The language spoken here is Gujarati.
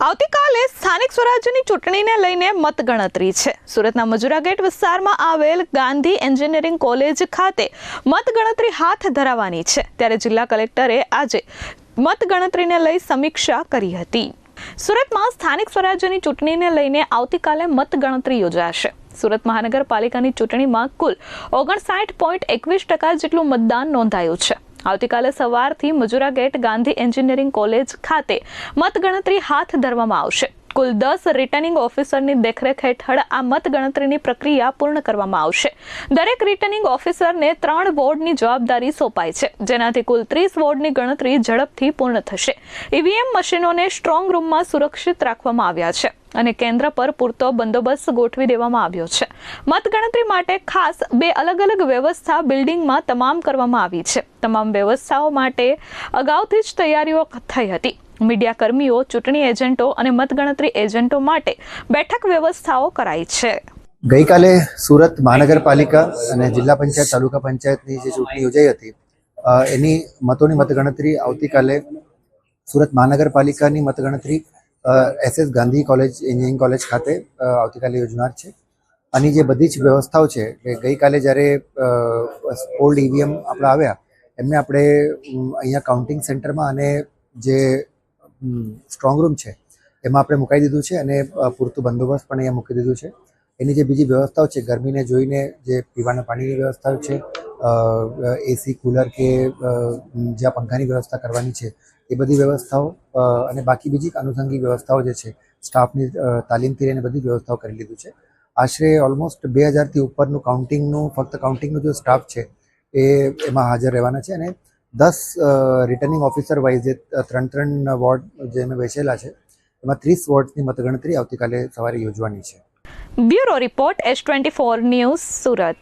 આવતીકાલે સ્થાનિક સ્વરાજ્યની ચૂંટણીને લઈને મતગણતરી છે. સુરતના મજુરા ગેટ વિસ્તારમાં આવેલ ગાંધી એન્જિનિયરિંગ કોલેજ ખાતે મતગણતરી હાથ ધરાવવાની છે. ત્યારે જિલ્લા કલેક્ટરે આજે મતગણતરીને લઈ સમીક્ષા કરી હતી. સુરતમાં સ્થાનિક સ્વરાજ્યની ચૂંટણીને લઈને આવતીકાલે મતગણતરી યોજાશે. સુરત મહાનગરપાલિકાની ચૂંટણીમાં કુલ 59.21% જેટલું મતદાન નોંધાયું છે. આવતીકાલે સવારથી Majura gate Gandhi engineering college ખાતે મતગણતરી હાથ ધરવામાં આવશે. કુલ 10 રિટર્નિંગ ઓફિસરની દેખરેખ હેઠળ આ મતગણતરીની પ્રક્રિયા પૂર્ણ કરવામાં આવશે. દરેક રિટર્નિંગ ઓફિસરને 3 વોર્ડની જવાબદારી સોંપાઈ છે, જેનાથી કુલ 30 વોર્ડની ગણતરી ઝડપથી પૂર્ણ થશે. ઈવીએમ મશીનોને સ્ટ્રોંગ રૂમમાં સુરક્ષિત રાખવામાં આવ્યા છે અને કેન્દ્ર પર પૂરતો બંદોબસ્ત ગોઠવી દેવામાં આવ્યો છે. મતગણતરી માટે ખાસ 2 અલગ-અલગ વ્યવસ્થા બિલ્ડિંગમાં તમામ કરવામાં આવી છે. તમામ વ્યવસ્થાઓ માટે અગાઉથી જ તૈયારીઓ થઈ હતી. મીડિયા કર્મીઓ, ચૂંટણી એજન્ટો અને મતગણતરી એજન્ટો માટે બેઠક વ્યવસ્થાઓ કરાઈ છે. ગઈકાલે સુરત મહાનગરપાલિકા અને જિલ્લા પંચાયત, તાલુકા પંચાયતની જે ચૂંટણી યોજાઈ હતી એની મતોની મતગણતરી આવતીકાલે સુરત મહાનગરપાલિકાની મતગણતરી SS Gandhi college engineering college ખાતે આવતીકાલે યોજનાર છે. આની જે બધી જ વ્યવસ્થાઓ છે કે ગઈકાલે જ્યારે ઓલ્ડ ઈવીએમ આપણા આવ્યા એમને આપણે અહીંયા કાઉન્ટિંગ સેન્ટરમાં અને જે સ્ટ્રોંગ રૂમ છે એમાં આપણે મુકાઈ દીધું છે અને પૂરતું બંદોબસ્ત પણ અહીંયા મૂકી દીધું છે. એની જે બીજી વ્યવસ્થાઓ છે, ગરમીને જોઈને જે પીવાના પાણીની વ્યવસ્થાઓ છે, AC, કુલર કે જ્યાં પંખાની વ્યવસ્થા કરવાની છે એ બધી વ્યવસ્થાઓ અને બાકી બીજી આનુષંગિક વ્યવસ્થાઓ જે છે, સ્ટાફની તાલીમથી લઈને બધી વ્યવસ્થાઓ કરી લીધું છે. આશરે ઓલમોસ્ટ 2000થી ઉપરનું ફક્ત કાઉન્ટિંગનો જો સ્ટાફ છે એમાં હાજર રહેવાના છે અને 10 રિટર્નિંગ ઓફિસર વાઇઝ જે 3 વોર્ડ જે અમે બેસેલા છે એમાં 30 વોર્ડની મતગણતરી આવતીકાલે સવારે યોજવાની છે. Bureau report S24 news, Surat.